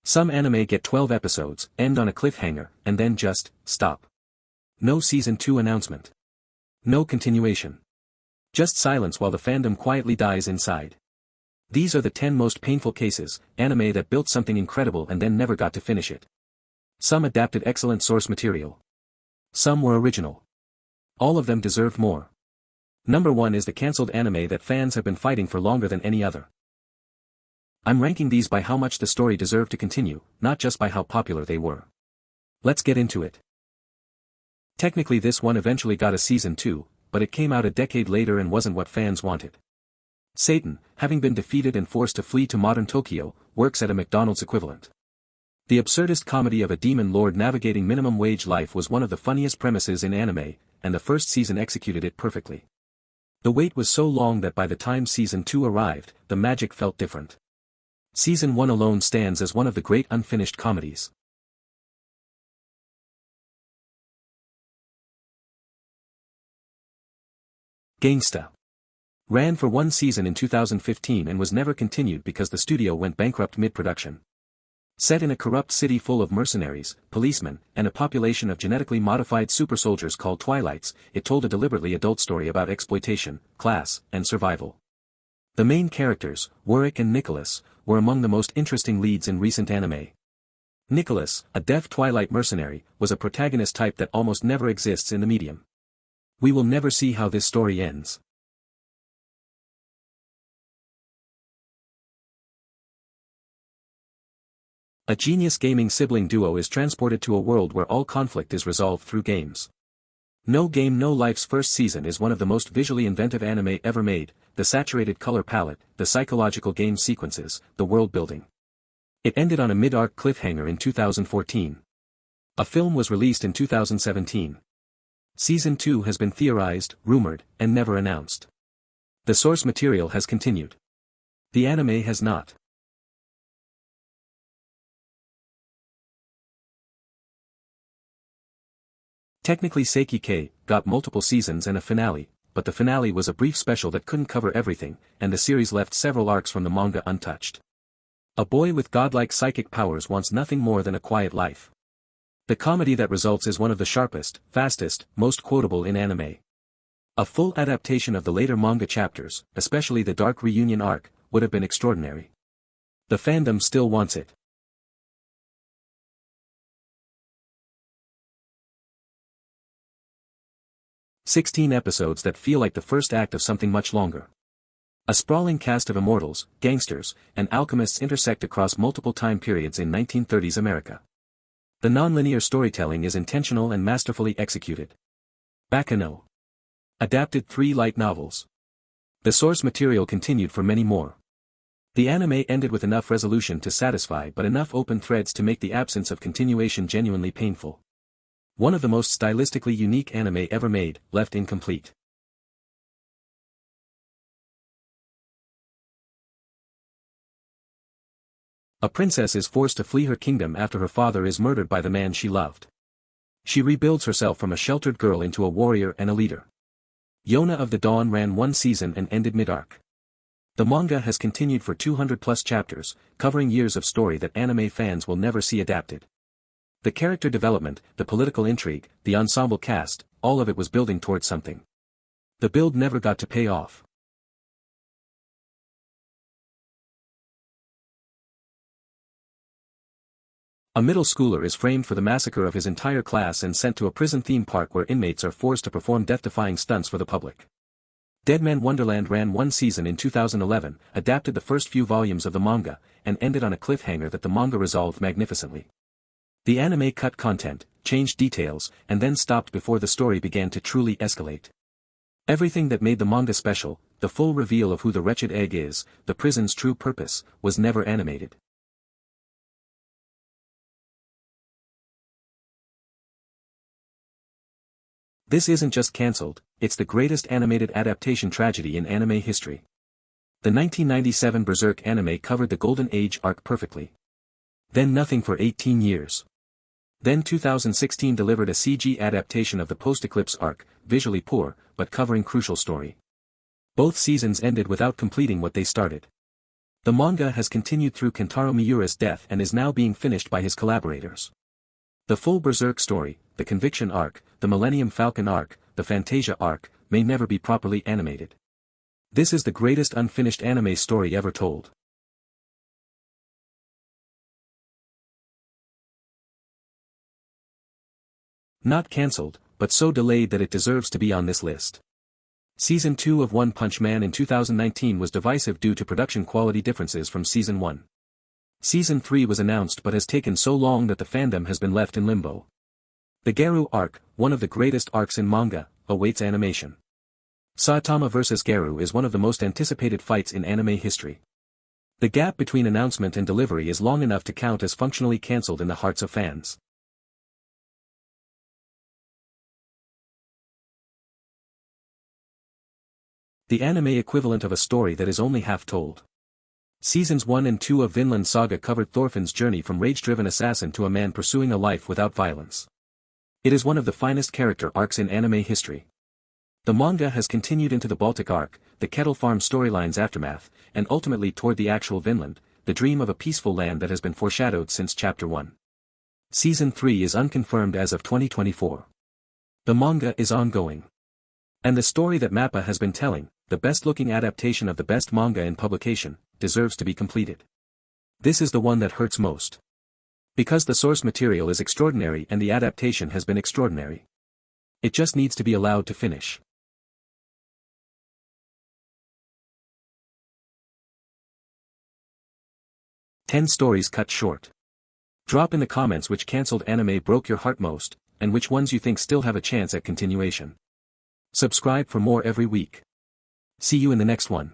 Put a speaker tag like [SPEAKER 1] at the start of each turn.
[SPEAKER 1] Some anime get 12 episodes, end on a cliffhanger, and then just stop. No season 2 announcement. No continuation. Just silence while the fandom quietly dies inside. These are the 10 most painful cases, anime that built something incredible and then never got to finish it. Some adapted excellent source material. Some were original. All of them deserved more. Number 1 is the cancelled anime that fans have been fighting for longer than any other. I'm ranking these by how much the story deserved to continue, not just by how popular they were. Let's get into it. Technically this one eventually got a season 2, but it came out a decade later and wasn't what fans wanted. Satan, having been defeated and forced to flee to modern Tokyo, works at a McDonald's equivalent. The absurdist comedy of a demon lord navigating minimum wage life was one of the funniest premises in anime, and the first season executed it perfectly. The wait was so long that by the time season 2 arrived, the magic felt different. Season 1 alone stands as one of the great unfinished comedies. Gangsta. Ran for one season in 2015 and was never continued because the studio went bankrupt mid-production. Set in a corrupt city full of mercenaries, policemen, and a population of genetically modified super soldiers called Twilights, it told a deliberately adult story about exploitation, class, and survival. The main characters, Warwick and Nicholas, were among the most interesting leads in recent anime. Nicholas, a deaf Twilight mercenary, was a protagonist type that almost never exists in the medium. We will never see how this story ends. A genius gaming sibling duo is transported to a world where all conflict is resolved through games. No Game No Life's first season is one of the most visually inventive anime ever made, the saturated color palette, the psychological game sequences, the world building. It ended on a mid-arc cliffhanger in 2014. A film was released in 2017. Season 2 has been theorized, rumored, and never announced. The source material has continued. The anime has not. Technically Saiki got multiple seasons and a finale, but the finale was a brief special that couldn't cover everything, and the series left several arcs from the manga untouched. A boy with godlike psychic powers wants nothing more than a quiet life. The comedy that results is one of the sharpest, fastest, most quotable in anime. A full adaptation of the later manga chapters, especially the Dark Reunion arc, would have been extraordinary. The fandom still wants it. "16 episodes that feel like the first act of something much longer." A sprawling cast of immortals, gangsters, and alchemists intersect across multiple time periods in 1930s America. The non-linear storytelling is intentional and masterfully executed. Baccano. Adapted 3 light novels. The source material continued for many more. The anime ended with enough resolution to satisfy but enough open threads to make the absence of continuation genuinely painful. One of the most stylistically unique anime ever made, left incomplete. A princess is forced to flee her kingdom after her father is murdered by the man she loved. She rebuilds herself from a sheltered girl into a warrior and a leader. Yona of the Dawn ran one season and ended mid-arc. The manga has continued for 200+ chapters, covering years of story that anime fans will never see adapted. The character development, the political intrigue, the ensemble cast, all of it was building towards something. The build never got to pay off. A middle schooler is framed for the massacre of his entire class and sent to a prison theme park where inmates are forced to perform death-defying stunts for the public. Deadman Wonderland ran one season in 2011, adapted the first few volumes of the manga, and ended on a cliffhanger that the manga resolved magnificently. The anime cut content, changed details, and then stopped before the story began to truly escalate. Everything that made the manga special, the full reveal of who the wretched egg is, the prison's true purpose, was never animated. This isn't just cancelled, it's the greatest animated adaptation tragedy in anime history. The 1997 Berserk anime covered the Golden Age arc perfectly. Then nothing for 18 years. Then 2016 delivered a CG adaptation of the post-eclipse arc, visually poor, but covering crucial story. Both seasons ended without completing what they started. The manga has continued through Kentaro Miura's death and is now being finished by his collaborators. The full Berserk story, the Conviction arc, the Millennium Falcon arc, the Fantasia arc, may never be properly animated. This is the greatest unfinished anime story ever told. Not cancelled, but so delayed that it deserves to be on this list. Season 2 of One Punch Man in 2019 was divisive due to production quality differences from Season 1. Season 3 was announced but has taken so long that the fandom has been left in limbo. The Geru arc, one of the greatest arcs in manga, awaits animation. Saitama vs. Geru is one of the most anticipated fights in anime history. The gap between announcement and delivery is long enough to count as functionally cancelled in the hearts of fans. The anime equivalent of a story that is only half told. Seasons 1 and 2 of Vinland Saga covered Thorfinn's journey from rage-driven assassin to a man pursuing a life without violence. It is one of the finest character arcs in anime history. The manga has continued into the Baltic arc, the Kettle Farm storyline's aftermath, and ultimately toward the actual Vinland, the dream of a peaceful land that has been foreshadowed since Chapter 1. Season 3 is unconfirmed as of 2024. The manga is ongoing. And the story that MAPPA has been telling, the best-looking adaptation of the best manga in publication, deserves to be completed. This is the one that hurts most. Because the source material is extraordinary and the adaptation has been extraordinary. It just needs to be allowed to finish. "10 stories cut short." Drop in the comments which cancelled anime broke your heart most, and which ones you think still have a chance at continuation. Subscribe for more every week. See you in the next one.